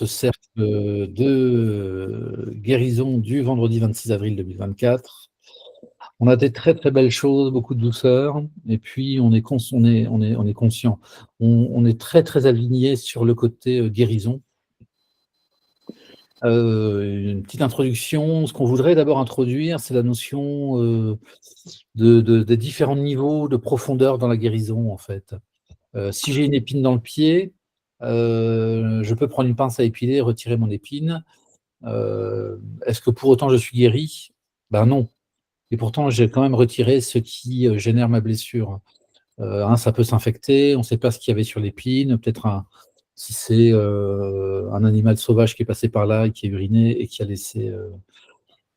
ce cercle de guérison du vendredi 26 avril 2024. On a des très très belles choses, beaucoup de douceur, et puis on est conscient. On est très très aligné sur le côté guérison. Une petite introduction. Ce qu'on voudrait d'abord introduire, c'est la notion des différents niveaux de profondeur dans la guérison, en fait. Si j'ai une épine dans le pied, je peux prendre une pince à épiler, retirer mon épine. Est-ce que pour autant je suis guéri? Ben non. Et pourtant, j'ai quand même retiré ce qui génère ma blessure. Ça peut s'infecter, on ne sait pas ce qu'il y avait sur l'épine, peut-être si c'est un animal sauvage qui est passé par là et qui a uriné et qui a laissé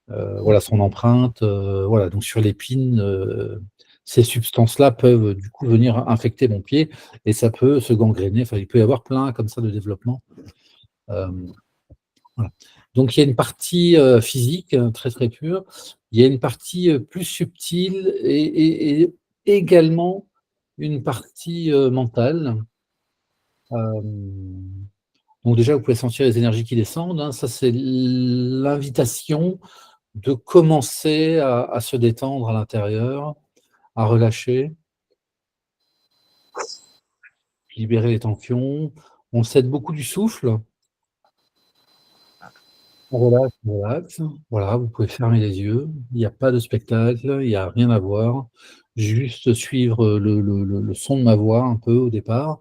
voilà, son empreinte. Voilà. Donc sur l'épine, ces substances-là peuvent du coup venir infecter mon pied et ça peut se gangréner. Enfin, il peut y avoir plein comme ça de développement. Voilà. Donc il y a une partie physique très très pure, il y a une partie plus subtile et également une partie mentale. Donc déjà, vous pouvez sentir les énergies qui descendent, hein. Ça, c'est l'invitation de commencer à se détendre à l'intérieur, à relâcher, libérer les tensions. On s'aide beaucoup du souffle. On relaxe, on relaxe. Voilà, vous pouvez fermer les yeux. Il n'y a pas de spectacle, il n'y a rien à voir. Juste suivre le son de ma voix un peu au départ.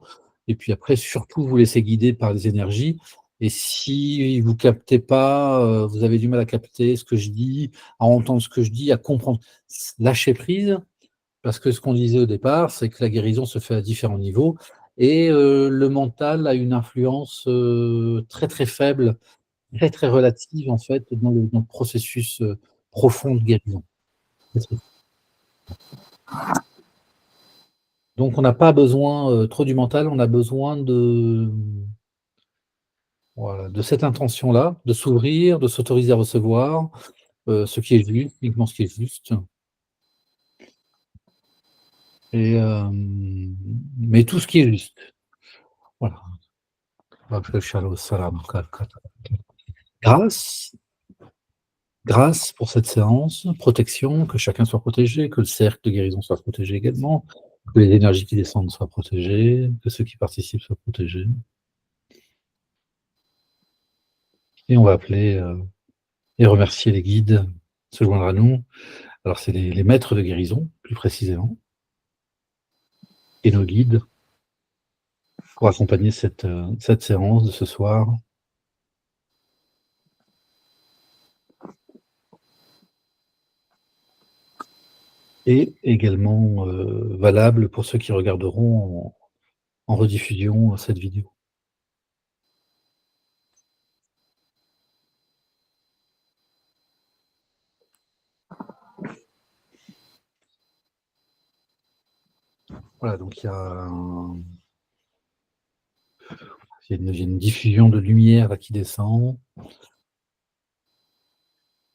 Et puis après, surtout, vous laissez guider par les énergies. Et si vous captez pas, vous avez du mal à capter ce que je dis, à entendre ce que je dis, à comprendre, lâchez prise. Parce que ce qu'on disait au départ, c'est que la guérison se fait à différents niveaux. Et le mental a une influence très très faible, très, très relative en fait dans le processus, profond de guérison. Donc on n'a pas besoin, trop du mental, on a besoin de voilà, de cette intention-là, de s'ouvrir, de s'autoriser à recevoir, ce qui est juste, uniquement ce qui est juste et mais tout ce qui est juste. Voilà. Grâce Grâce pour cette séance, protection, que chacun soit protégé, que le cercle de guérison soit protégé également, que les énergies qui descendent soient protégées, que ceux qui participent soient protégés. Et on va appeler et remercier les guides, se joindre à nous. Alors c'est les maîtres de guérison, plus précisément, et nos guides pour accompagner cette séance de ce soir. Et également valable pour ceux qui regarderont en rediffusion cette vidéo. Voilà, donc il y a une diffusion de lumière là, qui descend,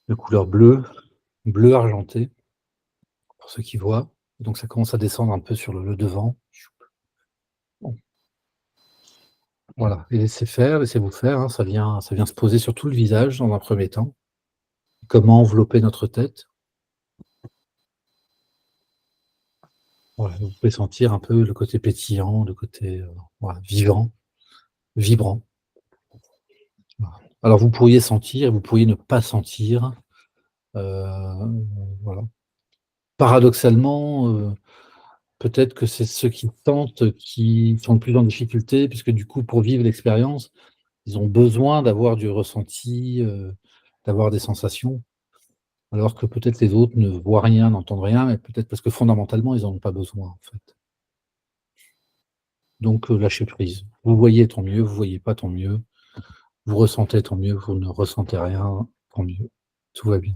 de couleur bleue, bleu argenté, pour ceux qui voient. Donc ça commence à descendre un peu sur le devant. Bon. Voilà, et laissez faire, laissez-vous faire, hein, ça vient se poser sur tout le visage dans un premier temps. Comment envelopper notre tête. Voilà, vous pouvez sentir un peu le côté pétillant, le côté voilà, vivant, vibrant. Voilà. Alors vous pourriez sentir, vous pourriez ne pas sentir. Voilà. Paradoxalement, peut-être que c'est ceux qui tentent qui sont le plus en difficulté, puisque du coup, pour vivre l'expérience, ils ont besoin d'avoir du ressenti, d'avoir des sensations, alors que peut-être les autres ne voient rien, n'entendent rien, mais peut-être parce que fondamentalement, ils en ont pas besoin, en fait. Donc, lâchez prise. Vous voyez, tant mieux, vous voyez pas, tant mieux. Vous ressentez, tant mieux, vous ne ressentez rien, tant mieux. Tout va bien.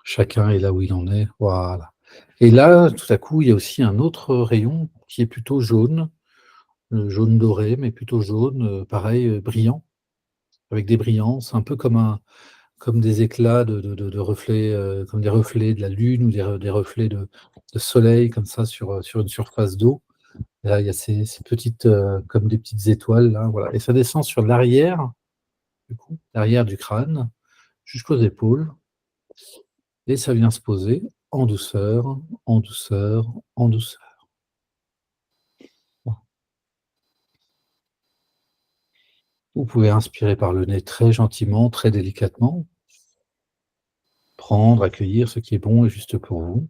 Chacun est là où il en est, voilà. Et là, tout à coup, il y a aussi un autre rayon qui est plutôt jaune, jaune doré, mais plutôt jaune, pareil, brillant, avec des brillances, un peu comme des éclats de reflets, comme des reflets de la lune ou des reflets de soleil comme ça sur une surface d'eau. Et là, il y a ces petites, comme des petites étoiles là, voilà et ça descend sur l'arrière, du coup, l'arrière du crâne jusqu'aux épaules et ça vient se poser en douceur, en douceur, en douceur. Vous pouvez inspirer par le nez très gentiment, très délicatement, prendre, accueillir ce qui est bon et juste pour vous.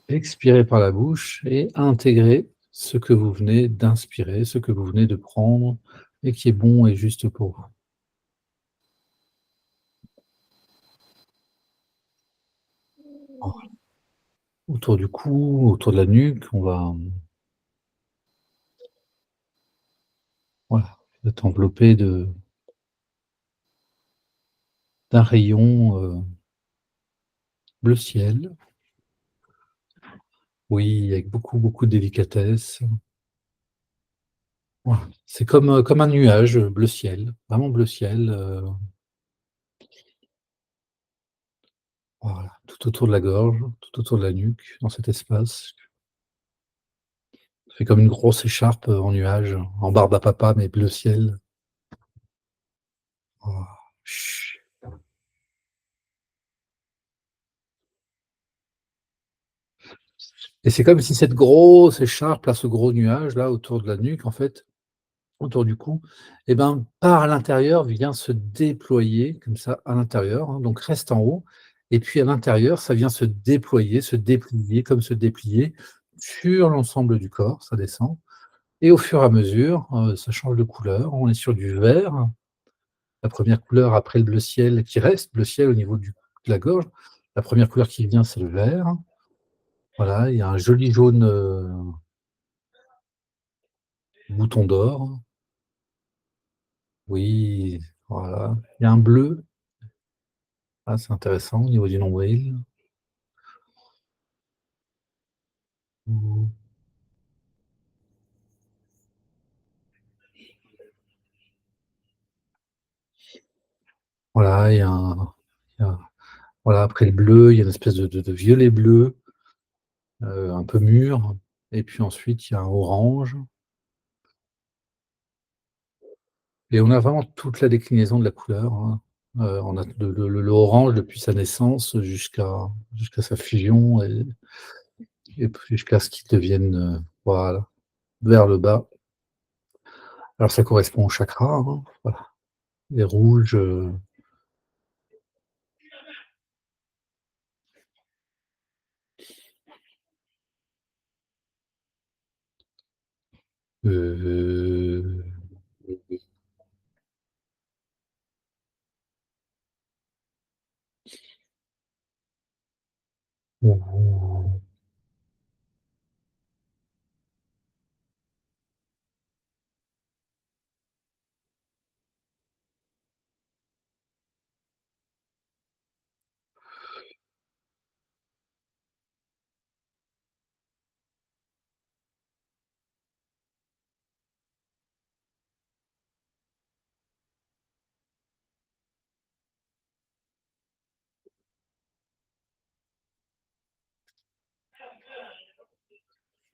Expirer par la bouche et intégrer ce que vous venez d'inspirer, ce que vous venez de prendre et qui est bon et juste pour vous. Autour du cou, autour de la nuque, on va, voilà, être enveloppé d'un rayon, bleu ciel. Oui, avec beaucoup, beaucoup de délicatesse. Voilà, c'est comme un nuage, bleu ciel, vraiment bleu ciel, voilà, tout autour de la gorge, tout autour de la nuque, dans cet espace. Ça fait comme une grosse écharpe, en nuage, en barbe à papa, mais bleu ciel. Oh, ch et c'est comme si cette grosse écharpe là, ce gros nuage là, autour de la nuque en fait, autour du cou et ben, par l'intérieur vient se déployer comme ça à l'intérieur, hein, donc reste en haut et puis à l'intérieur, ça vient se déployer, se déplier, comme se déplier sur l'ensemble du corps, ça descend et au fur et à mesure, ça change de couleur. On est sur du vert, la première couleur après le bleu ciel qui reste bleu ciel au niveau de la gorge. La première couleur qui vient, c'est le vert. Voilà, il y a un joli jaune, bouton d'or. Oui, voilà. Il y a un bleu, ah c'est intéressant au niveau du nombril. Mmh. Voilà, il y a voilà, après le bleu, il y a une espèce de violet bleu, un peu mûr et puis ensuite il y a un orange et on a vraiment toute la déclinaison de la couleur, hein. On a l'orange depuis sa naissance jusqu'à sa fusion et puis jusqu'à ce qu'il devienne, voilà, vers le bas. Alors ça correspond au chakra, hein, voilà. Les rouges, heu, ou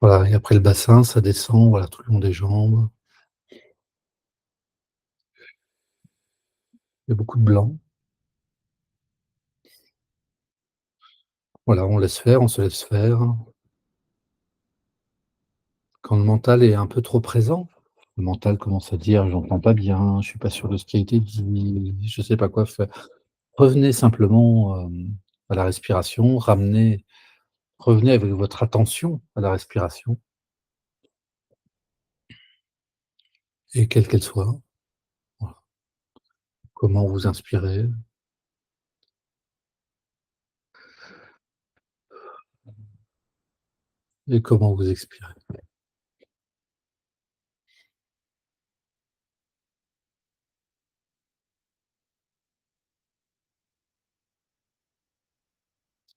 voilà et après le bassin, ça descend, voilà, tout le long des jambes. Il y a beaucoup de blanc. Voilà, on laisse faire, on se laisse faire. Quand le mental est un peu trop présent, le mental commence à dire: «J'entends pas bien, je suis pas sûr de ce qui a été dit, je sais pas quoi faire». Revenez simplement, à la respiration, revenez avec votre attention à la respiration et quelle qu'elle soit. Voilà. Comment vous inspirez et comment vous expirez.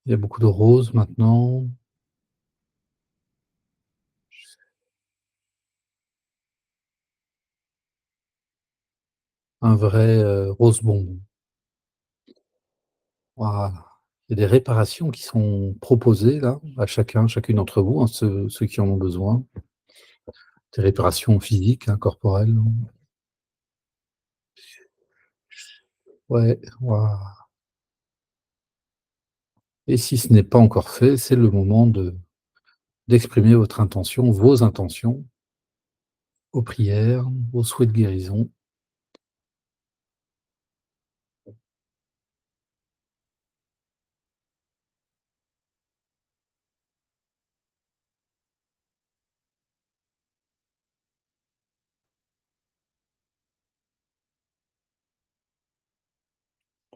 Il y a beaucoup de roses maintenant, un vrai, rose bonbon. Voilà. Il y a des réparations qui sont proposées là, à chacun, chacune d'entre vous, hein, ceux qui en ont besoin. Des réparations physiques, hein, corporelles. Ouais, waouh, et si ce n'est pas encore fait, c'est le moment d'exprimer votre intention, vos intentions, vos prières, vos souhaits de guérison.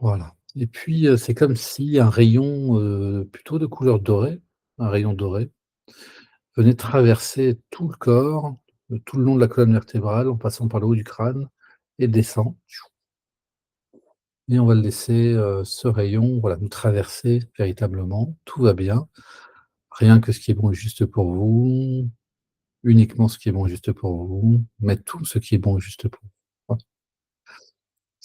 Voilà, et puis, c'est comme si un rayon, plutôt de couleur dorée, un rayon doré, venait traverser tout le corps, tout le long de la colonne vertébrale, en passant par le haut du crâne et descend. Et on va le laisser, ce rayon, voilà, nous traverser véritablement. Tout va bien. Rien que ce qui est bon et juste pour vous, uniquement ce qui est bon et juste pour vous, mais tout ce qui est bon et juste pour vous. Voilà.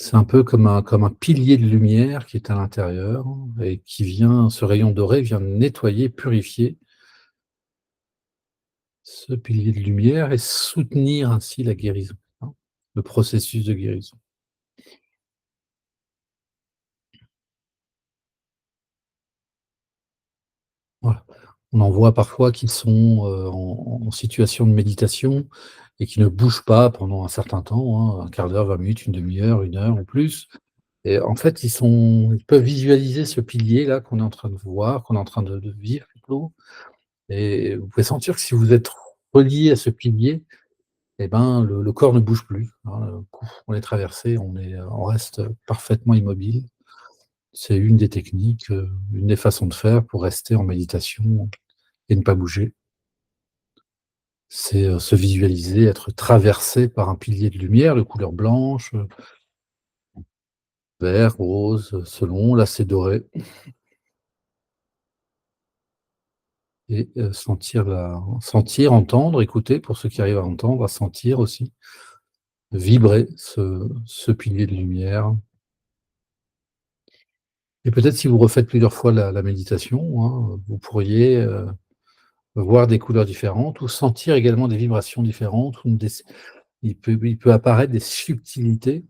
C'est un peu comme un pilier de lumière qui est à l'intérieur et qui vient, ce rayon doré vient nettoyer, purifier ce pilier de lumière et soutenir ainsi la guérison, hein, le processus de guérison. Voilà. On en voit parfois qui sont, en situation de méditation et qui ne bougent pas pendant un certain temps, hein, 1/4 d'heure, 20 minutes, une demi heure, 1 heure ou plus, et en fait, ils peuvent visualiser ce pilier-là qu'on est en train de voir, qu'on est en train de vivre plutôt, et vous pouvez sentir que si vous êtes relié à ce pilier, et ben, le corps ne bouge plus, hein, pouf, on est traversé, on reste parfaitement immobile. C'est une des techniques, une des façons de faire pour rester en méditation et ne pas bouger. C'est, se visualiser être traversé par un pilier de lumière de couleur blanche, vert, rose, selon, là c'est doré, et sentir, entendre, écouter pour ceux qui arrivent à entendre, à sentir aussi, vibrer ce pilier de lumière, et peut-être si vous refaites plusieurs fois la méditation, hein, vous pourriez, voir des couleurs différentes ou sentir également des vibrations différentes ou des il peut apparaître des subtilités,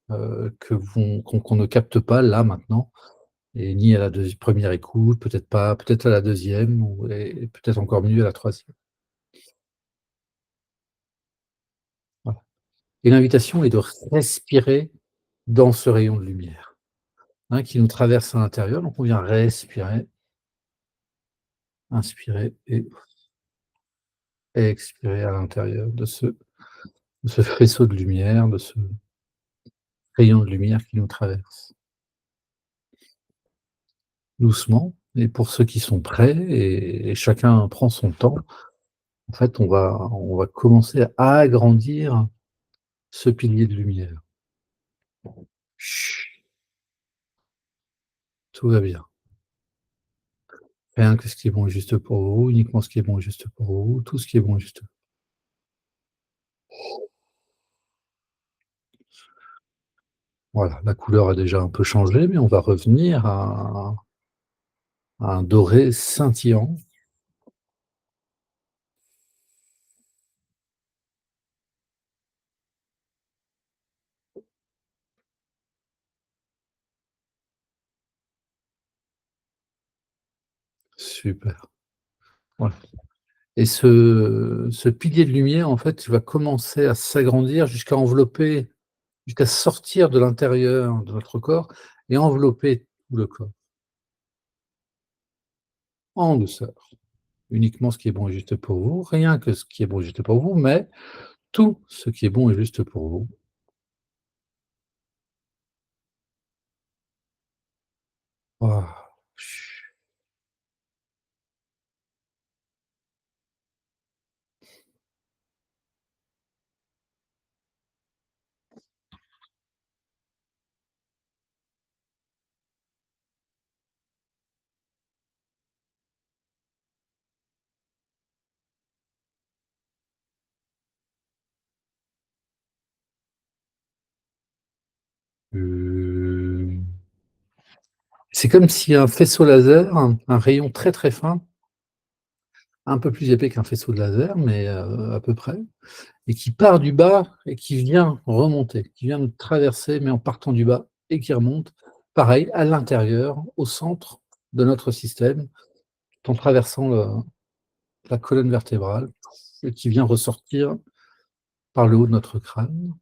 qu'on ne capte pas là, maintenant, et ni à la première écoute, peut-être pas, peut-être à la deuxième ou et peut-être encore mieux à la troisième. Voilà, et l'invitation est de respirer dans ce rayon de lumière, hein, qui nous traverse à l'intérieur, donc on vient respirer, inspirer et expirer à l'intérieur de ce faisceau de lumière, de ce rayon de lumière qui nous traverse. Doucement, et pour ceux qui sont prêts, et chacun prend son temps, en fait, on va commencer à agrandir ce pilier de lumière. Chut, tout va bien. Rien que ce qui est bon et juste pour vous, uniquement ce qui est bon et juste pour vous, tout ce qui est bon et juste. Voilà, la couleur a déjà un peu changé, mais on va revenir à un doré scintillant. Super, voilà, et ce pilier de lumière, en fait, il va commencer à s'agrandir jusqu'à sortir de l'intérieur de notre corps et envelopper tout le corps, en douceur. Uniquement ce qui est bon et juste pour vous, rien que ce qui est bon et juste pour vous, mais tout ce qui est bon et juste pour vous. Waouh! Mmh. C'est comme si un faisceau laser, un rayon très, très fin, un peu plus épais qu'un faisceau de laser, mais à peu près, et qui part du bas et qui vient remonter, qui vient nous traverser, mais en partant du bas et qui remonte, pareil, à l'intérieur, au centre de notre système, tout en traversant la colonne vertébrale et qui vient ressortir par le haut de notre crâne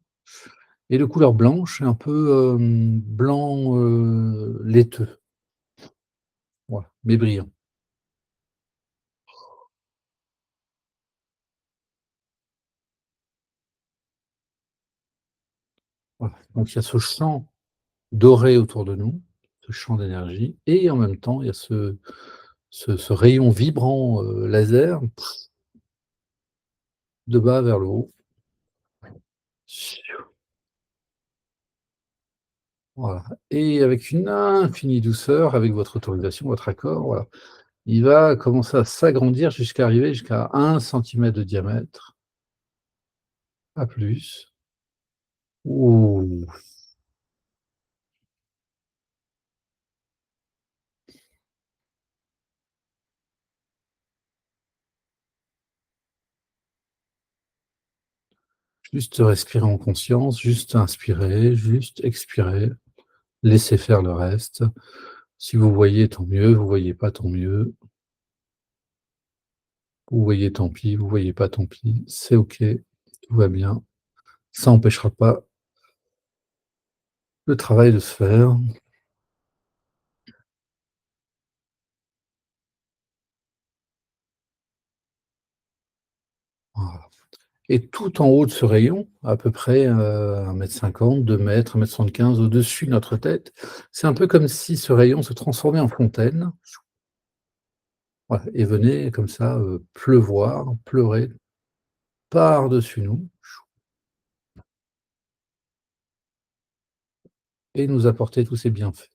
et de couleur blanche et un peu, blanc, laiteux, voilà, mais brillant. Voilà, donc il y a ce champ doré autour de nous, ce champ d'énergie et en même temps, il y a ce rayon vibrant, laser de bas vers le haut. Voilà, et avec une infinie douceur, avec votre autorisation, votre accord, voilà, il va commencer à s'agrandir jusqu'à arriver jusqu'à 1 centimètre de diamètre, pas plus. Ouh! Juste respirer en conscience, juste inspirer, juste expirer, laissez faire le reste. Si vous voyez, tant mieux, vous voyez pas, tant mieux. Vous voyez, tant pis, vous voyez pas, tant pis. C'est OK, tout va bien. Ça empêchera pas le travail de se faire. Voilà, et tout en haut de ce rayon, à peu près, 1,50 m, 2 m, 1,75 m au-dessus de notre tête, c'est un peu comme si ce rayon se transformait en fontaine, voilà, et venait comme ça, pleuvoir, pleurer par-dessus nous et nous apporter tous ses bienfaits.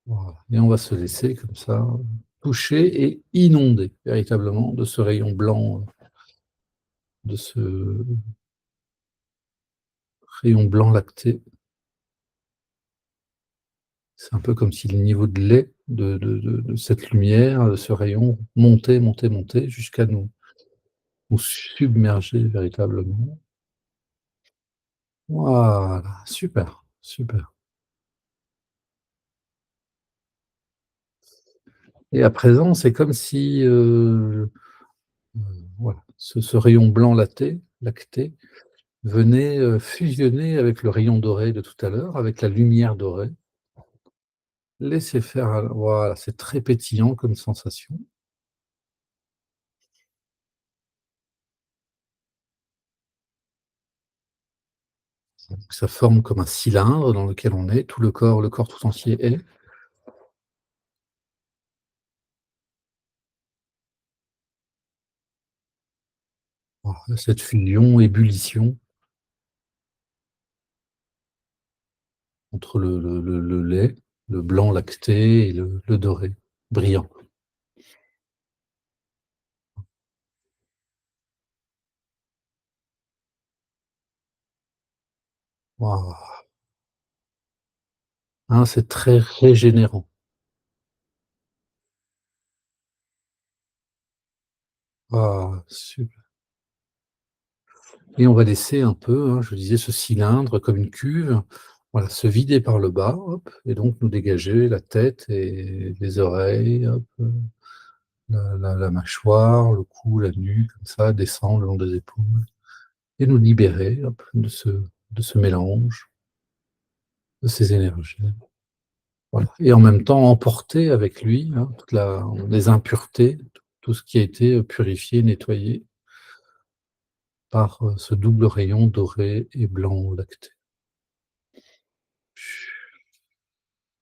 Voilà, et on va se laisser comme ça, toucher et inonder véritablement de ce rayon blanc, de ce rayon blanc lacté. C'est un peu comme si le niveau de lait de cette lumière, de ce rayon montait, montait, montait jusqu'à nous submerger véritablement. Voilà, super, super, et à présent, c'est comme si, voilà, ce rayon blanc lacté venait, fusionner avec le rayon doré de tout à l'heure, avec la lumière dorée. Laissez faire, voilà, c'est très pétillant comme sensation. Donc ça forme comme un cylindre dans lequel on est, tout le corps tout entier est. Voilà, cette fusion, ébullition entre le lait, le blanc lacté et le doré, brillant. Waouh! Hein, c'est très régénérant. Ah, super, et on va laisser un peu, hein, je disais ce cylindre comme une cuve, voilà, se vider par le bas, hop, et donc nous dégager la tête et les oreilles, hop, la mâchoire, le cou, la nuque, comme ça, descendre le long des épaules et nous libérer, hop, de ce mélange, de ces énergies. Voilà, et en même temps emporter avec lui, hein, toute la les impuretés, tout ce qui a été, purifié, nettoyé par, ce double rayon doré et blanc lacté.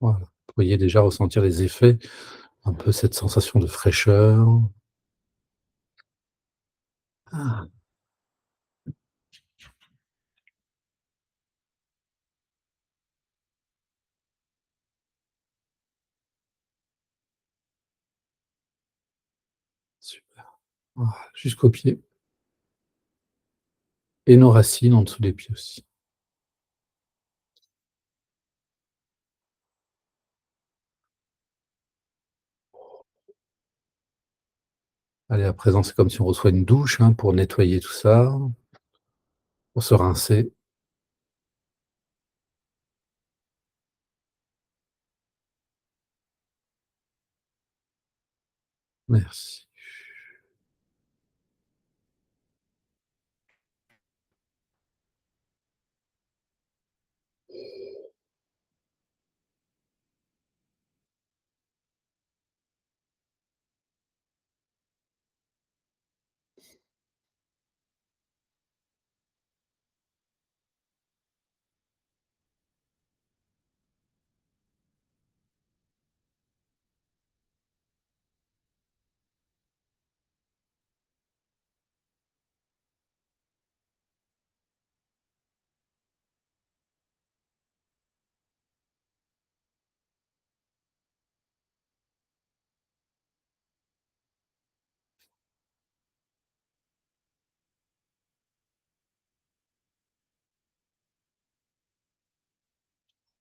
Voilà, vous pourriez déjà ressentir les effets, un peu cette sensation de fraîcheur. Ah, super. Ah, jusqu'aux pieds et nos racines en dessous des pieds aussi. Allez, à présent, c'est comme si on reçoit une douche, hein, pour nettoyer tout ça, pour se rincer. Merci.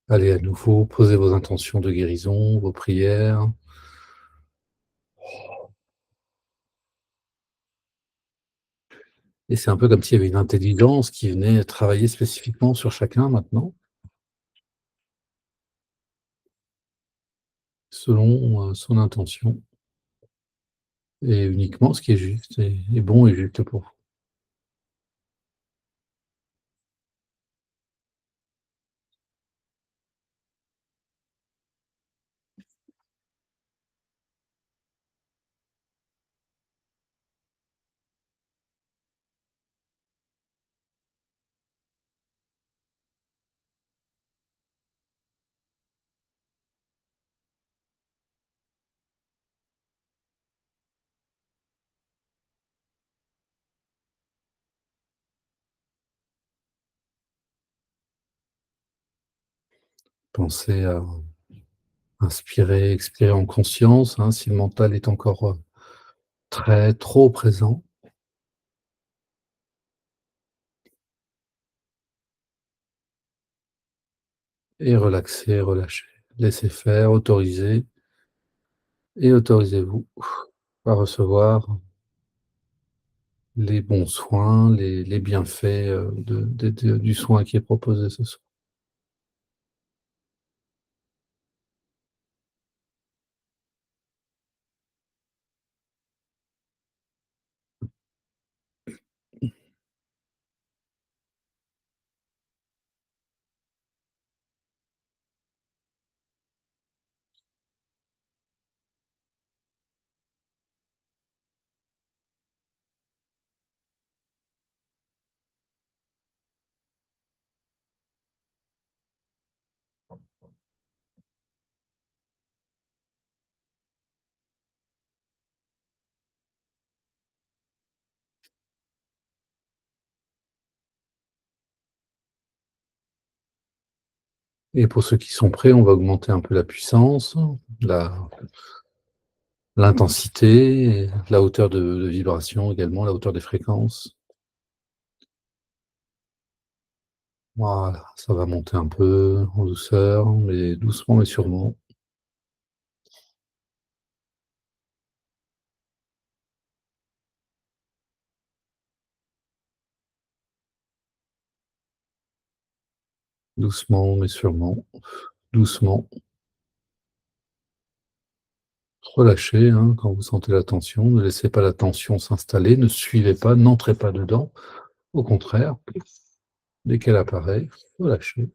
Allez, à nouveau, posez vos intentions de guérison, vos prières. Et c'est un peu comme s'il y avait une intelligence qui venait travailler spécifiquement sur chacun maintenant, selon, son intention et uniquement ce qui est juste et bon et juste pour vous. Pensez à inspirer, expirer en conscience, hein, si le mental est encore, très trop présent et relaxer, relâcher. Laissez faire, autorisez et autorisez-vous à recevoir les bons soins, les bienfaits, du soin qui est proposé ce soir. Et pour ceux qui sont prêts, on va augmenter un peu la puissance, la l'intensité, la hauteur de vibration également, la hauteur des fréquences. Voilà, ça va monter un peu en douceur, mais doucement mais sûrement. Doucement mais sûrement. Doucement. Relâchez, hein, quand vous sentez la tension, ne laissez pas la tension s'installer, ne suivez pas, n'entrez pas dedans. Au contraire, dès qu'elle apparaît, relâchez.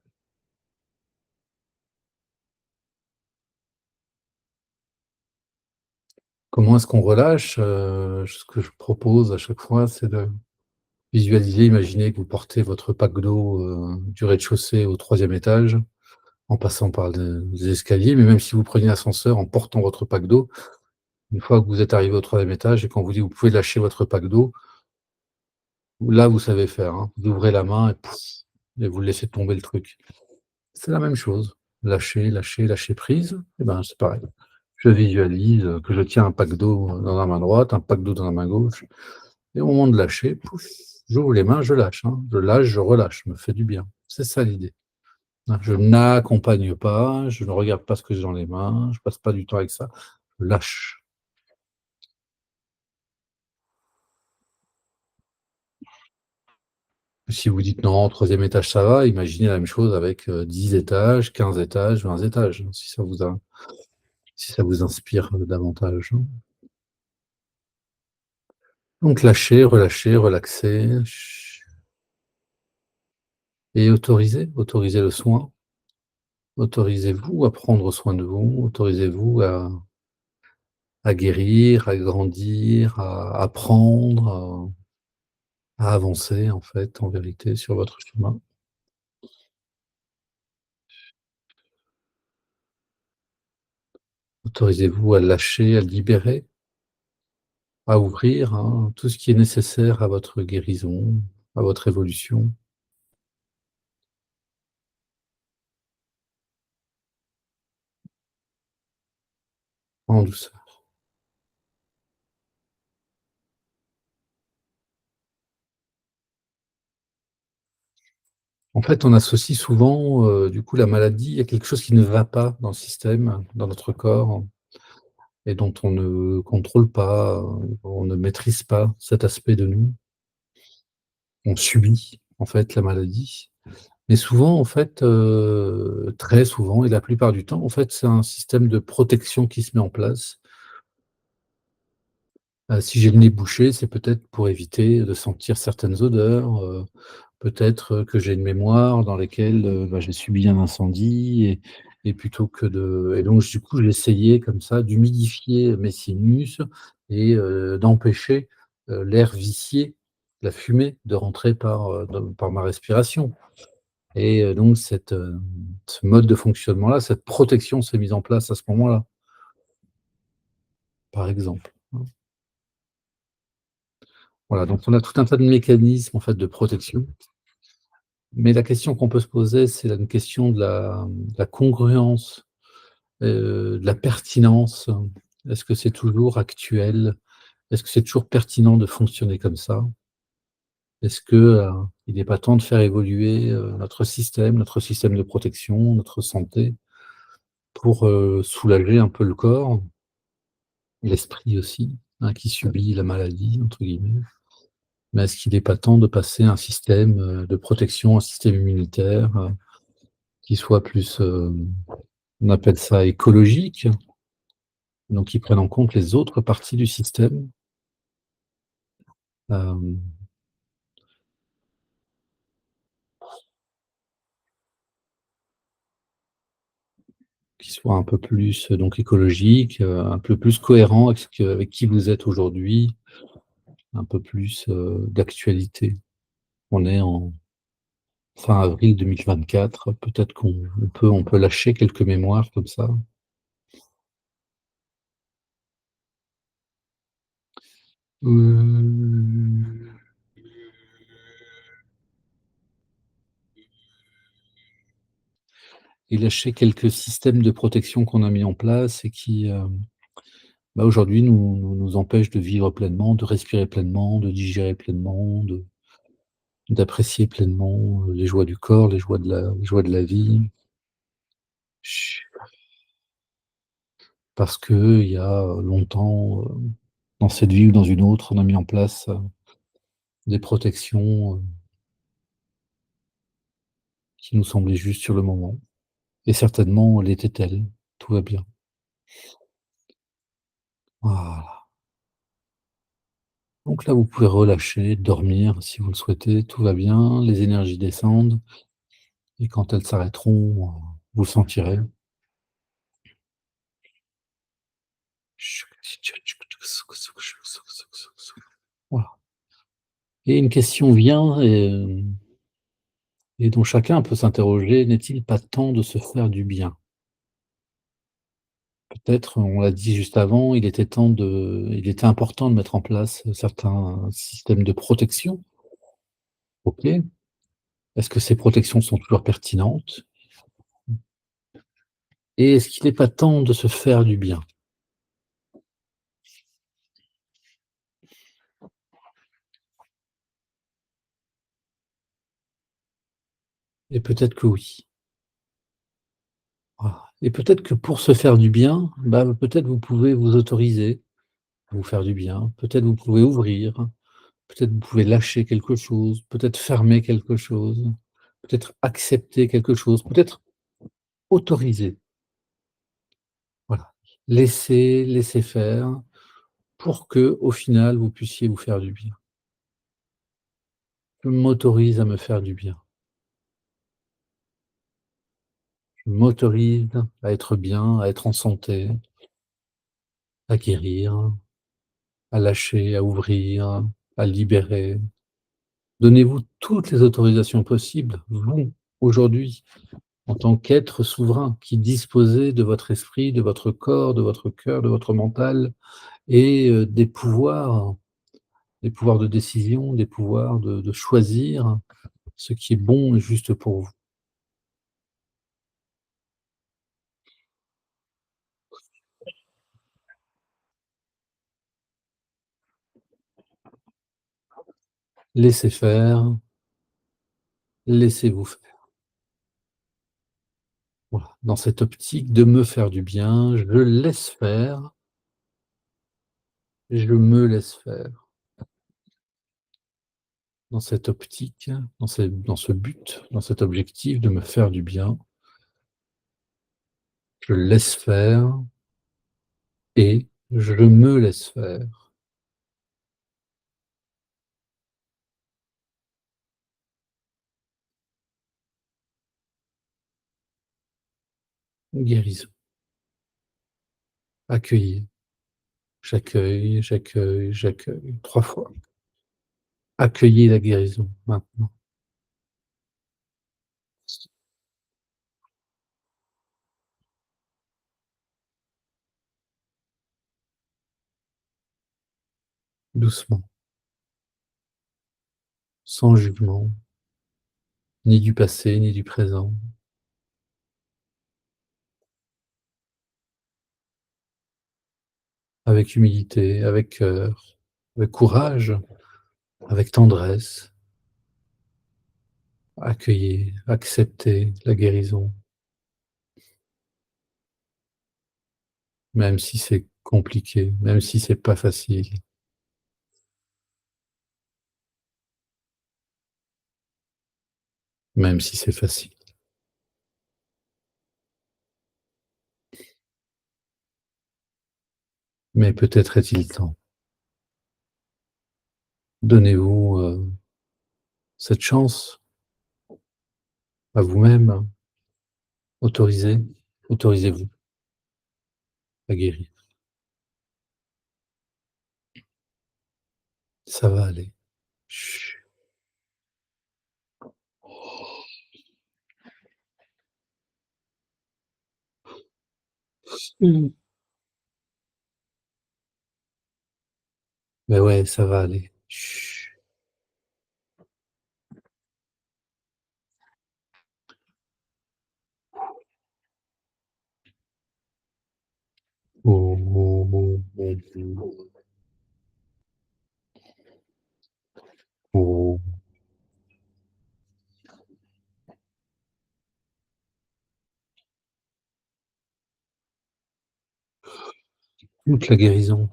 Comment est-ce qu'on relâche? Ce que je propose à chaque fois, c'est de visualiser, imaginer que vous portez votre pack d'eau, du rez-de-chaussée au troisième étage, en passant par des escaliers, mais même si vous preniez l'ascenseur en portant votre pack d'eau, une fois que vous êtes arrivé au troisième étage et qu'on vous dit: «Vous pouvez lâcher votre pack d'eau», là, vous savez faire, hein. Vous ouvrez la main et pouf et vous laissez tomber le truc. C'est la même chose. Lâcher, lâcher, lâcher prise, et ben, c'est pareil. Je visualise, que je tiens un pack d'eau dans la main droite, un pack d'eau dans la main gauche et au moment de lâcher, pouf, j'ouvre les mains, je lâche, hein. Je lâche, je relâche, je me fait du bien. C'est ça l'idée, hein. Je n'accompagne pas, je ne regarde pas ce que j'ai dans les mains, je passe pas du temps avec ça. Je lâche. Si vous dites: «Non, 3e étage ça va», imaginez la même chose avec, 10 étages, 15 étages, 20 étages, si ça vous inspire, davantage, hein. Donc lâchez, relâchez, relaxez, et autorisez le soin. Autorisez-vous à prendre soin de vous, autorisez-vous à guérir, à grandir, à apprendre, à avancer en fait, en vérité, sur votre chemin. Autorisez-vous à lâcher, à libérer, à ouvrir, hein, tout ce qui est nécessaire à votre guérison, à votre évolution, en douceur. En fait, on associe souvent, du coup, la maladie à quelque chose qui ne va pas dans le système, dans notre corps, et dont on ne contrôle pas, on ne maîtrise pas cet aspect de nous. On subit, en fait, la maladie. Mais souvent, en fait, très souvent et la plupart du temps, en fait, c'est un système de protection qui se met en place. Si j'ai le nez bouché, c'est peut-être pour éviter de sentir certaines odeurs, peut-être, que j'ai une mémoire dans laquelle, bah, j'ai subi un incendie, et plutôt que de et donc du coup, j'ai essayé comme ça d'humidifier mes sinus et d'empêcher, l'air vicié, la fumée de rentrer par ma respiration. Et donc ce mode de fonctionnement-là, cette protection s'est mise en place à ce moment-là, par exemple, hein. Voilà, donc on a tout un tas de mécanismes, en fait, de protection, mais la question qu'on peut se poser, c'est une question de la congruence, de la pertinence. Est-ce que c'est toujours actuel? Est-ce que c'est toujours pertinent de fonctionner comme ça? Est-ce que, il n'est pas temps de faire évoluer, notre système de protection, notre santé pour, soulager un peu le corps? L'esprit aussi, hein, qui subit «la maladie» entre guillemets. Mais est-ce qu'il n'est pas temps de passer à un système, de protection, un système immunitaire, qui soit plus, on appelle ça écologique, donc qui prenne en compte les autres parties du système, hem, qui soit un peu plus, donc écologique, un peu plus cohérent avec qui vous êtes aujourd'hui, un peu plus, d'actualité. On est en fin avril 2024, peut-être qu'on peut lâcher quelques mémoires comme ça. Mmh, et lâcher quelques systèmes de protection qu'on a mis en place et qui, bah, aujourd'hui nous empêchent de vivre pleinement, de respirer pleinement, de digérer pleinement, d'apprécier pleinement, les joies du corps, les joies de la vie. Ch Parce qu'il y a, longtemps, dans cette vie ou dans une autre, on a mis en place, des protections, qui nous semblaient justes sur le moment, et certainement l'étaient-elles. Tout va bien. Voilà. Donc là, vous pouvez relâcher, dormir si vous le souhaitez, tout va bien, les énergies descendent, et quand elles s'arrêteront, vous le sentirez. Voilà, et une question vient, et dont chacun peut s'interroger: «N'est-il pas temps de se faire du bien?» Peut-être, on l'a dit juste avant, il était important de mettre en place certains systèmes de protection. OK. Est-ce que ces protections sont toujours pertinentes? Et est-ce qu'il n'est pas temps de se faire du bien? Et peut-être que oui. Voilà, et peut-être que pour se faire du bien, bah, peut-être vous pouvez vous autoriser à vous faire du bien. Peut-être vous pouvez ouvrir, Peut-être vous pouvez lâcher quelque chose, peut-être fermer quelque chose, peut-être accepter quelque chose, peut-être autoriser. Voilà. Laisser faire pour que, au final, vous puissiez vous faire du bien. Je m'autorise à me faire du bien. Je m'autorise à être bien, à être en santé, à guérir, à lâcher, à ouvrir, à libérer. Donnez-vous toutes les autorisations possibles, vous, aujourd'hui, en tant qu'être souverain qui disposez de votre esprit, de votre corps, de votre cœur, de votre mental et des pouvoirs de décision, des pouvoirs de choisir ce qui est bon et juste pour vous. Laissez faire, laissez-vous faire. Voilà. Dans cette optique de me faire du bien, je laisse faire, je me laisse faire. Dans cette optique, dans ce but, dans cet objectif de me faire du bien, je laisse faire et je me laisse faire. Guérison. Accueillez. J'accueille, j'accueille, j'accueille. 3 fois. Accueillez la guérison maintenant. Doucement, sans jugement, ni du passé, ni du présent. Avec humilité, avec cœur, avec courage, avec tendresse. Accueillez, acceptez la guérison, même si c'est compliqué, même si c'est pas facile, même si c'est facile. Mais peut-être est-il temps. Donnez-vous, cette chance à vous-même. Autorisez, autorisez-vous à guérir. Ça va aller. Chut. Mmh. Mais ouais, ça va aller. Chut. Oh, oh, oh, oh, oh. Toute la guérison,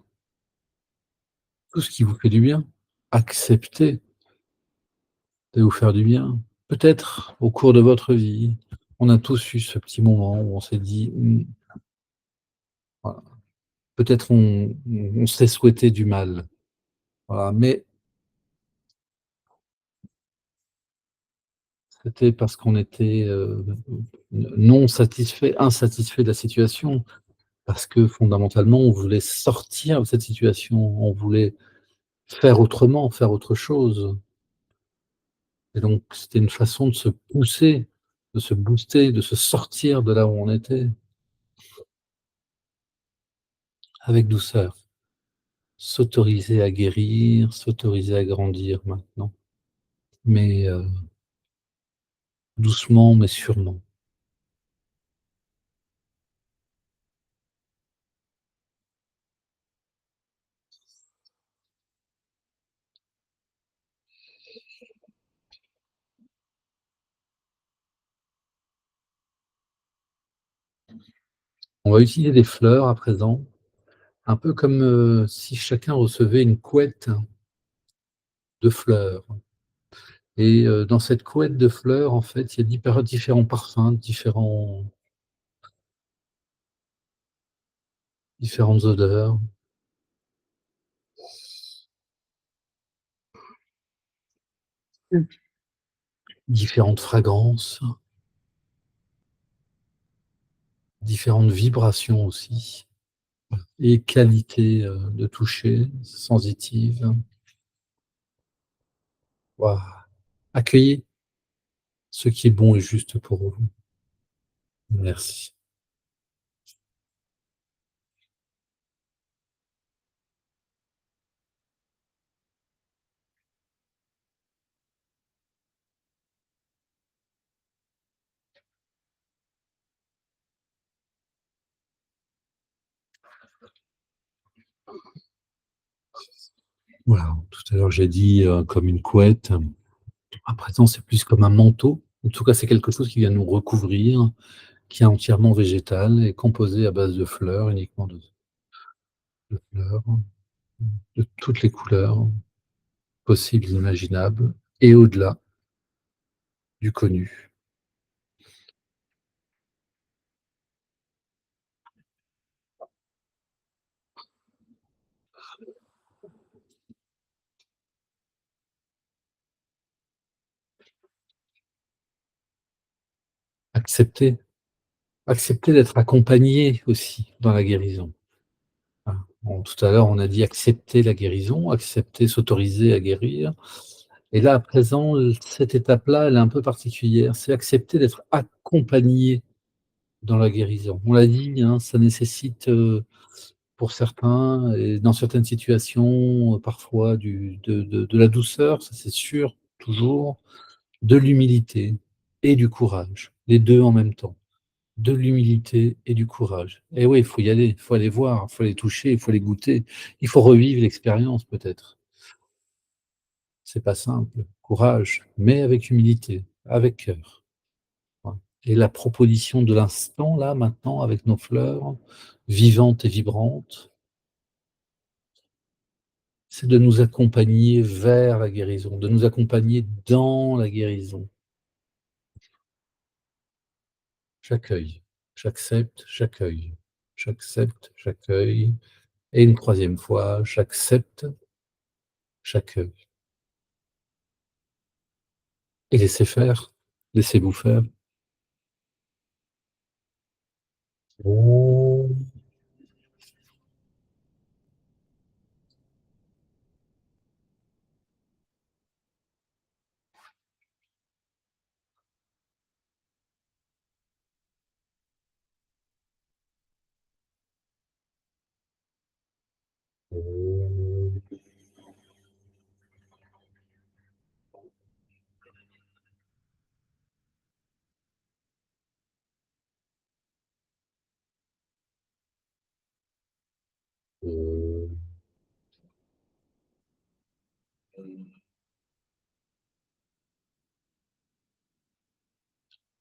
tout ce qui vous fait du bien. Acceptez de vous faire du bien. Peut-être au cours de votre vie, on a tous eu ce petit moment où on s'est dit: «Mmh», voilà, peut-être on s'est souhaité du mal, voilà, mais c'était parce qu'on était, non satisfait, insatisfait de la situation, parce que fondamentalement, on voulait sortir de cette situation, on voulait faire autrement, faire autre chose et donc c'était une façon de se pousser, de se booster, de se sortir de là où on était avec douceur. S'autoriser à guérir, s'autoriser à grandir maintenant, mais doucement mais sûrement. On va utiliser des fleurs à présent, un peu comme, si chacun recevait une couette de fleurs et dans cette couette de fleurs, en fait, il y a différents parfums, différentes odeurs, mmh, différentes fragrances, différentes vibrations aussi et qualité, de toucher sensitive. Waouh! Accueillez ce qui est bon et juste pour vous. Merci. Voilà, tout à l'heure j'ai dit, comme une couette. À présent, c'est plus comme un manteau. En tout cas, c'est quelque chose qui vient nous recouvrir, qui est entièrement végétal et composé à base de fleurs, uniquement de fleurs, de toutes les couleurs possibles, imaginables et au-delà du connu. Accepter, accepter d'être accompagné aussi dans la guérison. Voilà. Bon, tout à l'heure, on a dit accepter la guérison, accepter, s'autoriser à guérir. Et là, à présent, cette étape-là, elle est un peu particulière. C'est accepter d'être accompagné dans la guérison. On l'a dit, hein, ça nécessite, pour certains et dans certaines situations, parfois de la douceur, ça c'est sûr, toujours, de l'humilité et du courage, les 2 en même temps. De l'humilité et du courage. Et oui, il faut y aller, il faut aller voir, il faut aller toucher, il faut aller goûter, il faut revivre l'expérience peut-être. C'est pas simple, courage, mais avec humilité, avec cœur. Voilà. Et la proposition de l'instant, là, maintenant, avec nos fleurs, vivantes et vibrantes, c'est de nous accompagner vers la guérison, de nous accompagner dans la guérison. J'accueille, j'accepte, j'accueille, j'accepte, j'accueille, et une troisième fois, j'accepte, j'accueille. Et laissez faire, laissez-vous faire. Oh.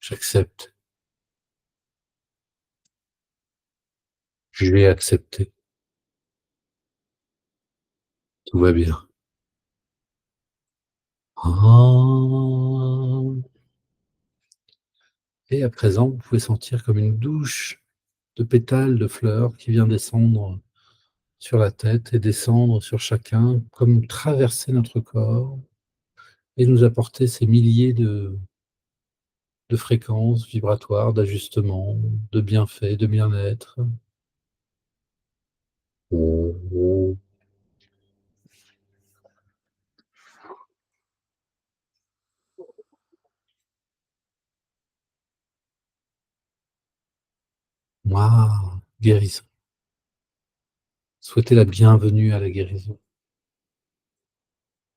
J'accepte, je vais accepter, tout va bien. Ah. Et à présent, vous pouvez sentir comme une douche de pétales de fleurs qui vient descendre sur la tête et descendre sur chacun, comme traverser notre corps et nous apporter ces milliers de fréquences vibratoires, d'ajustements, de bienfaits, de bien-être. Oh. Waouh! Guérison. Souhaitez la bienvenue à la guérison.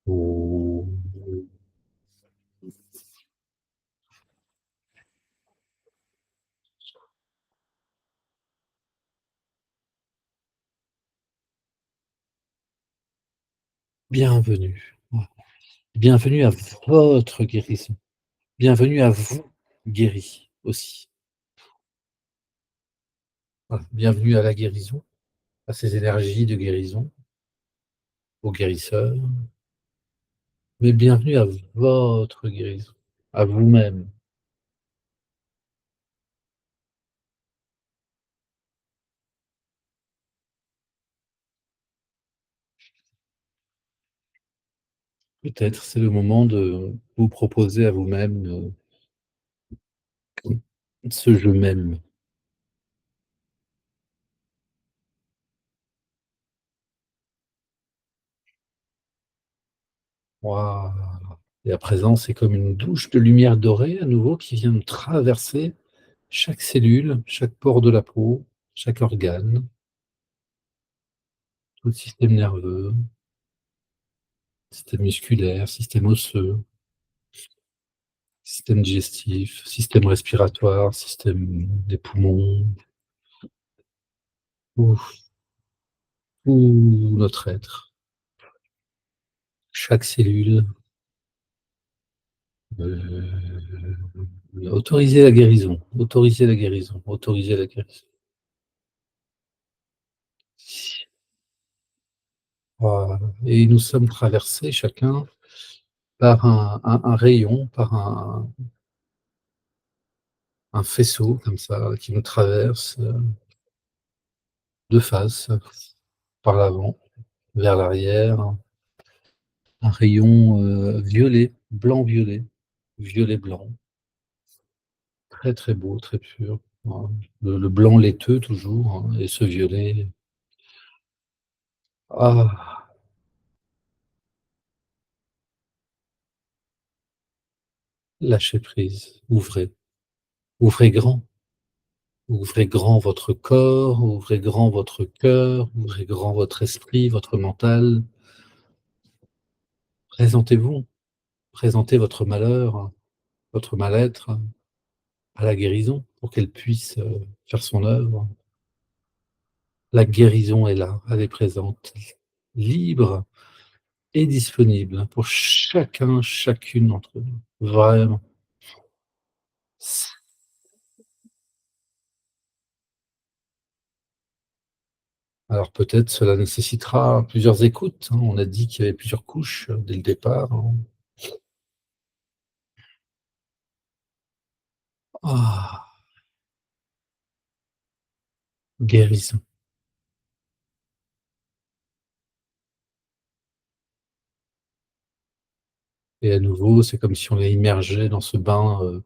Oh. Bienvenue. Ouais. Bienvenue à votre guérison. Bienvenue à vous, guéris aussi. Voilà. Bienvenue à la guérison, à ces énergies de guérison, aux guérisseurs. mais bienvenue à votre guérison, à vous-même. Peut-être c'est le moment de vous proposer à vous-même, ce «je m'aime». Waouh! Et à présent, c'est comme une douche de lumière dorée à nouveau qui vient de traverser chaque cellule, chaque pore de la peau, chaque organe, tout le système nerveux, système musculaire, système osseux, système digestif, système respiratoire, système des poumons, tout tout notre être, chaque cellule, autoriser la guérison, autoriser la guérison, autoriser la guérison. Voilà, et nous sommes traversés chacun par un rayon, par un faisceau comme ça qui nous traverse, de face, par l'avant, vers l'arrière, un rayon, violet, blanc-violet, violet-blanc, très, très beau, très pur, voilà. Le blanc laiteux toujours, hein, et ce violet. Ah! Lâchez prise, ouvrez, ouvrez grand, ouvrez grand votre corps, ouvrez grand votre cœur, ouvrez grand votre esprit, votre mental. Présentez-vous, présentez votre malheur, votre mal-être à la guérison pour qu'elle puisse, faire son œuvre. La guérison est là, elle est présente, libre et disponible pour chacun, chacune d'entre nous. Vraiment. Alors peut-être cela nécessitera plusieurs écoutes, hein. On a dit qu'il y avait plusieurs couches, dès le départ, hein. Ah! Guérison, et à nouveau, c'est comme si on est immergé dans ce bain,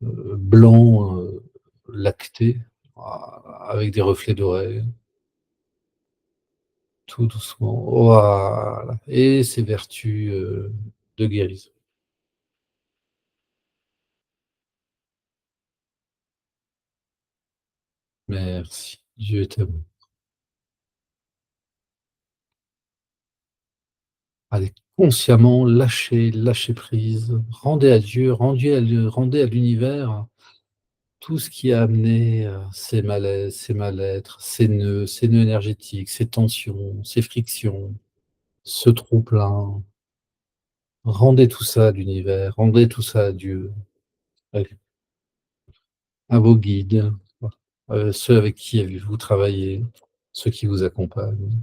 blanc, lacté, avec des reflets dorés, tout doucement. Voilà, et ses vertus, de guérison. Merci, Dieu est à vous. Allez consciemment lâcher, lâcher prise, rendez à l'univers tout ce qui a amené, ces malaises, ces mal-être, ces nœuds énergétiques, ces tensions, ces frictions, ce trop-plein. Rendez tout ça à l'univers, rendez tout ça à Dieu, à vos guides, ceux avec qui vous travaillez, ceux qui vous accompagnent,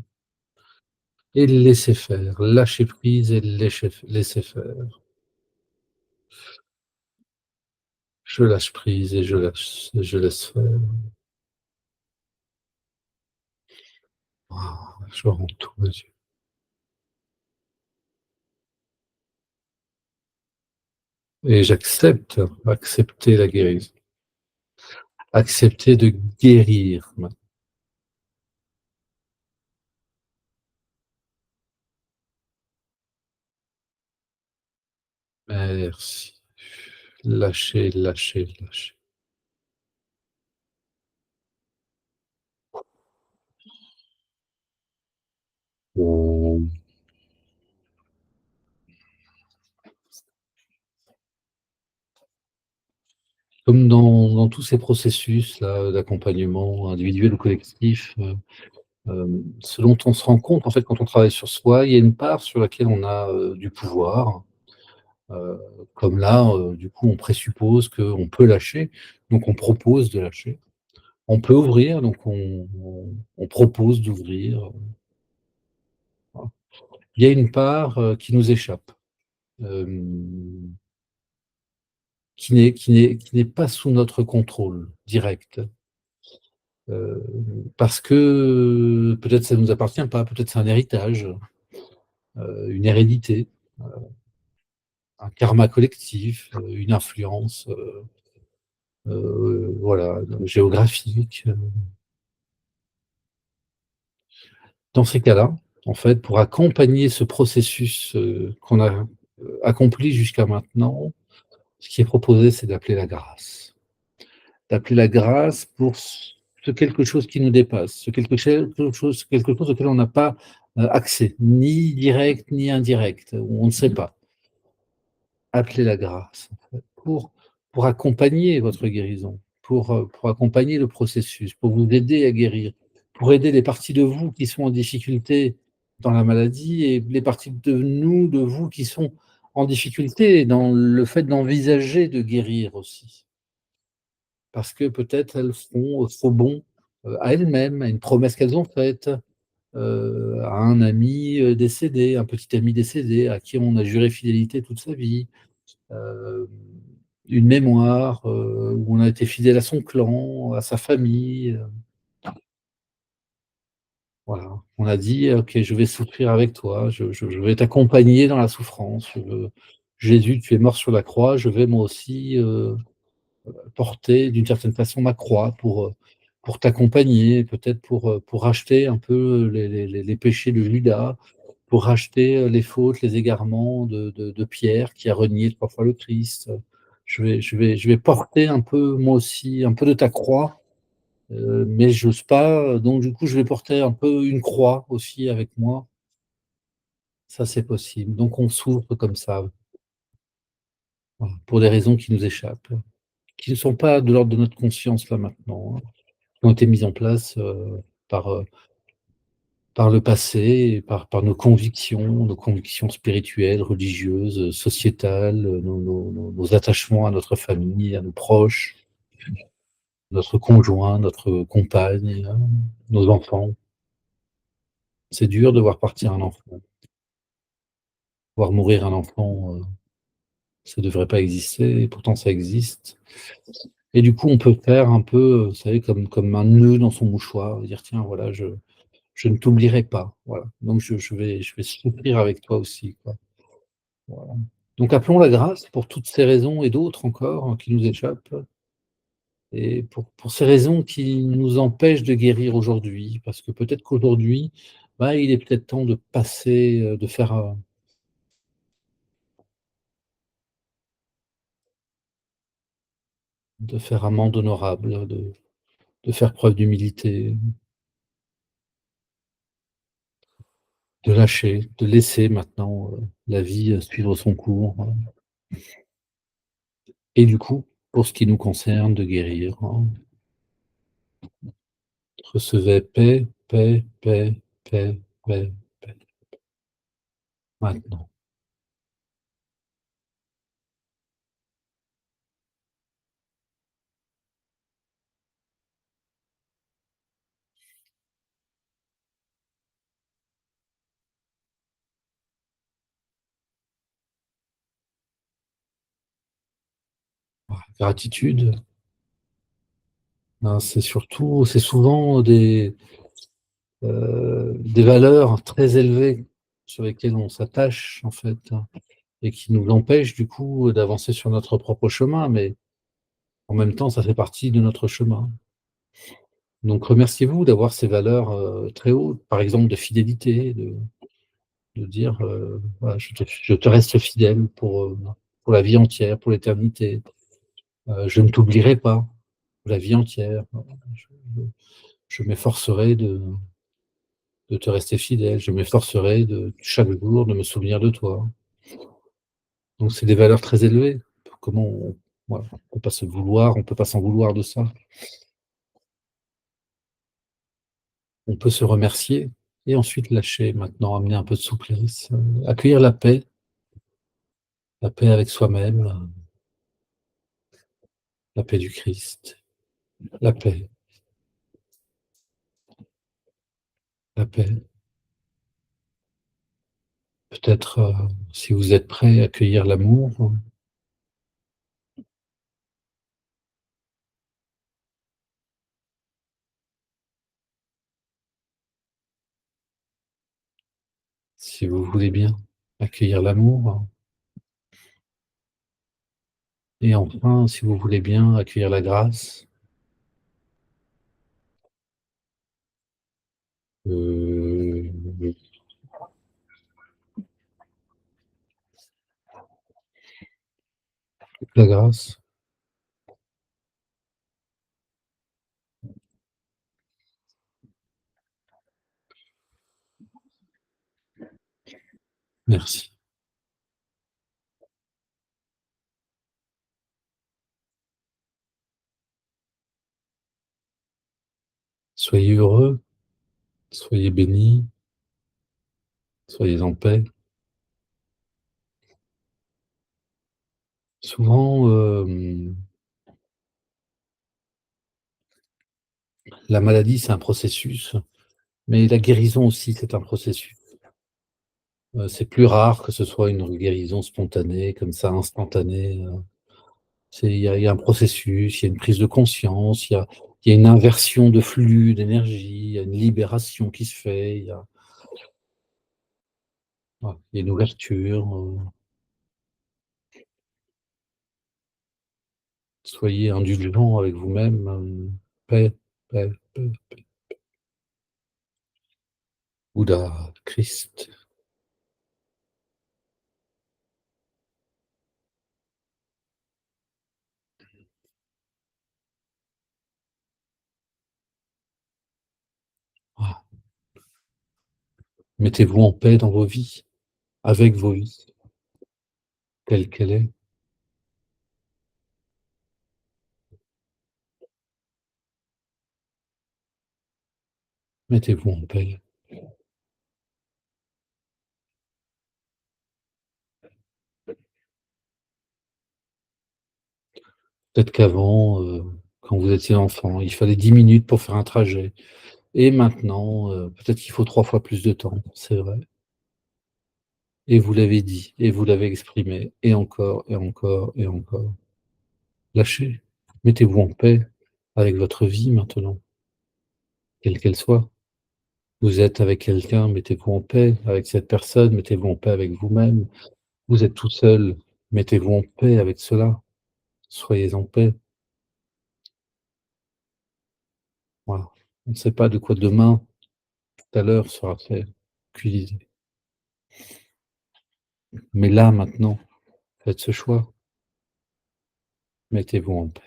et laissez faire, lâchez prise et laissez faire. Je lâche prise et je laisse faire. Je rends tout à Dieu, et j'accepte, accepter la guérison, accepter de guérir. Merci. Lâchez, lâchez, lâchez. Oh. Comme dans tous ces processus-là d'accompagnement individuel ou collectif, ce dont on se rend compte, en fait, quand on travaille sur soi, il y a une part sur laquelle on a, du pouvoir, heu, comme là, du coup, on présuppose qu'on peut lâcher, donc on propose de lâcher. On peut ouvrir, donc on propose d'ouvrir, voilà. Il y a une part, qui nous échappe. hem, qui n'est pas sous notre contrôle direct, parce que peut-être ça ne nous appartient pas, peut-être c'est un héritage, une hérédité, un karma collectif, une influence, voilà, géographique. Dans ces cas-là, en fait, pour accompagner ce processus, qu'on a, accompli jusqu'à maintenant, ce qui est proposé, c'est d'appeler la grâce. D'appeler la grâce pour ce quelque chose qui nous dépasse, ce quelque chose auquel on n'a pas, accès, ni direct ni indirect, on ne sait pas. Appeler la grâce, en fait, pour accompagner votre guérison, pour accompagner le processus, pour vous aider à guérir, pour aider les parties de vous qui sont en difficulté dans la maladie et les parties de vous qui sont en difficulté dans le fait d'envisager de guérir aussi. Parce que peut-être elles feront faux bond, à elles-mêmes, à une promesse qu'elles ont faite, à un ami, décédé, un petit ami décédé à qui on a juré fidélité toute sa vie. Hem, une mémoire, où on a été fidèle à son clan, à sa famille, voilà. On a dit: «OK, je vais souffrir avec toi, je vais t'accompagner dans la souffrance, je veux Jésus, tu es mort sur la croix, je vais moi aussi, porter d'une certaine façon ma croix pour t'accompagner, peut-être pour racheter un peu les péchés de Judas, pour racheter, les fautes, les égarements de Pierre qui a renié 3 fois le Christ. Je vais porter un peu moi aussi, un peu de ta croix, mais j'ose pas, donc du coup, je vais porter un peu une croix aussi avec moi. Ça, c'est possible. Donc on souffre comme ça, voilà, pour des raisons qui nous échappent, qui ne sont pas de l'ordre de notre conscience là maintenant, hein, qui ont été mises en place, par, par le passé, par nos convictions spirituelles, religieuses, sociétales, nos attachements à notre famille, à nos proches, notre conjoint, notre compagne, nos enfants. C'est dur de voir partir un enfant. Voir mourir un enfant, ça devrait pas exister et pourtant ça existe et du coup, on peut faire un peu, vous savez, comme un nœud dans son mouchoir, dire: «Tiens, voilà, je ne t'oublierai pas», voilà. Donc je vais souffrir avec toi aussi, quoi. Voilà. Donc appelons la grâce pour toutes ces raisons et d'autres encore, qui nous échappent et pour ces raisons qui nous empêchent de guérir aujourd'hui. Parce que peut-être qu'aujourd'hui, bah, il est peut-être temps de passer, de faire amende honorable, de faire preuve d'humilité, de lâcher, de laisser maintenant, la vie, suivre son cours, et du coup, pour ce qui nous concerne, de guérir, hein. Recevez paix, paix, paix, paix, paix, paix, maintenant. Voilà, gratitude, ben, c'est souvent des valeurs très élevées sur lesquelles on s'attache, en fait, hein, et qui nous empêchent, du coup, d'avancer sur notre propre chemin, mais en même temps, ça fait partie de notre chemin. Donc remerciez-vous d'avoir ces valeurs, très hautes, par exemple de fidélité, de dire, voilà: Je te reste fidèle pour la vie entière, pour l'éternité. Je ne t'oublierai pas pour la vie entière. Je je m'efforcerai de te rester fidèle. Je m'efforcerai de chaque jour de me souvenir de toi. Donc c'est des valeurs très élevées. Comment on Voilà, on peut pas se vouloir, on peut pas s'en vouloir de ça. On peut se remercier et ensuite lâcher maintenant, amener un peu de souplesse, accueillir la paix avec soi-même, la paix du Christ, la paix, la paix. Peut-être, si vous êtes prêt à accueillir l'amour, si vous voulez bien accueillir l'amour et enfin, si vous voulez bien accueillir la grâce, heu, la grâce. Merci. Soyez heureux, soyez bénis, soyez en paix. Souvent, la maladie, c'est un processus, mais la guérison aussi, c'est un processus. C'est plus rare que ce soit une guérison spontanée, comme ça, instantanée, il y a un processus, il y a une prise de conscience, il y a une inversion de flux d'énergie, il y a une libération qui se fait, il y a une ouverture, soyez indulgents avec vous-même, paix, paix, paix, Bouddha, Christ. Ah, mettez-vous en paix dans vos vies, avec vos vies, telle qu'elle est. Mettez-vous en paix. Peut-être qu'avant, quand vous étiez enfant, il fallait 10 minutes pour faire un trajet et maintenant, peut-être qu'il faut 3 fois plus de temps, c'est vrai et vous l'avez dit et vous l'avez exprimé et encore et encore et encore. Lâchez, mettez-vous en paix avec votre vie maintenant, quelle qu'elle soit. Vous êtes avec quelqu'un, mettez-vous en paix avec cette personne, mettez-vous en paix avec vous-même. Vous êtes tout seul, mettez-vous en paix avec cela, soyez en paix, voilà. On ne sait pas de quoi demain, tout à l'heure sera fait, aucune idée. Mais là, maintenant, faites ce choix, mettez-vous en paix.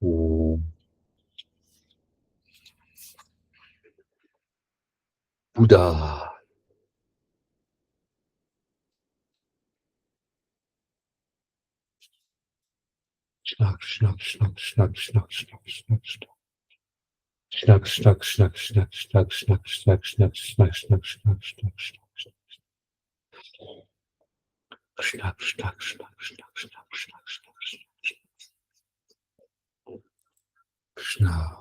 Oh, Bouddha. Schnack, schnack, schnack, schnack, schnack, schnack, schnack, schnack. Schnack, schnack, schnack, schnack, schnack, schnack, schnack, schnack, schnack, schnack, schnack, schnack, schnack. Schnack, schnack, schnack, schnack, schnack, schnack, schnack, schnack.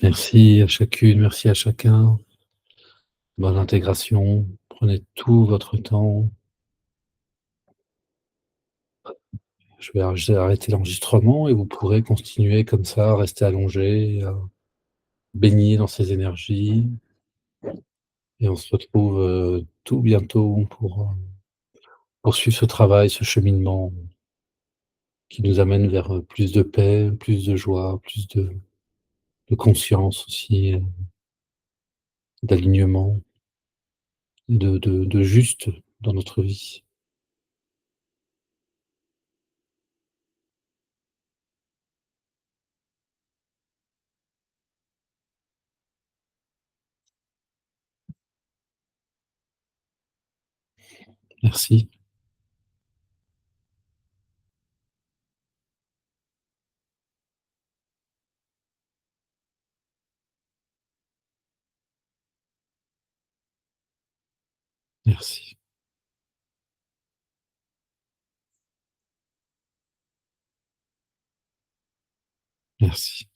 Merci à chacune, merci à chacun. Bonne intégration. Prenez tout votre temps. Je vais arrêter l'enregistrement et vous pourrez continuer comme ça, rester allongé, baigner dans ces énergies et on se retrouve, tout bientôt pour, poursuivre ce travail, ce cheminement qui nous amène vers, plus de paix, plus de joie, plus de conscience aussi, d'alignement et de juste dans notre vie. Merci, merci, merci.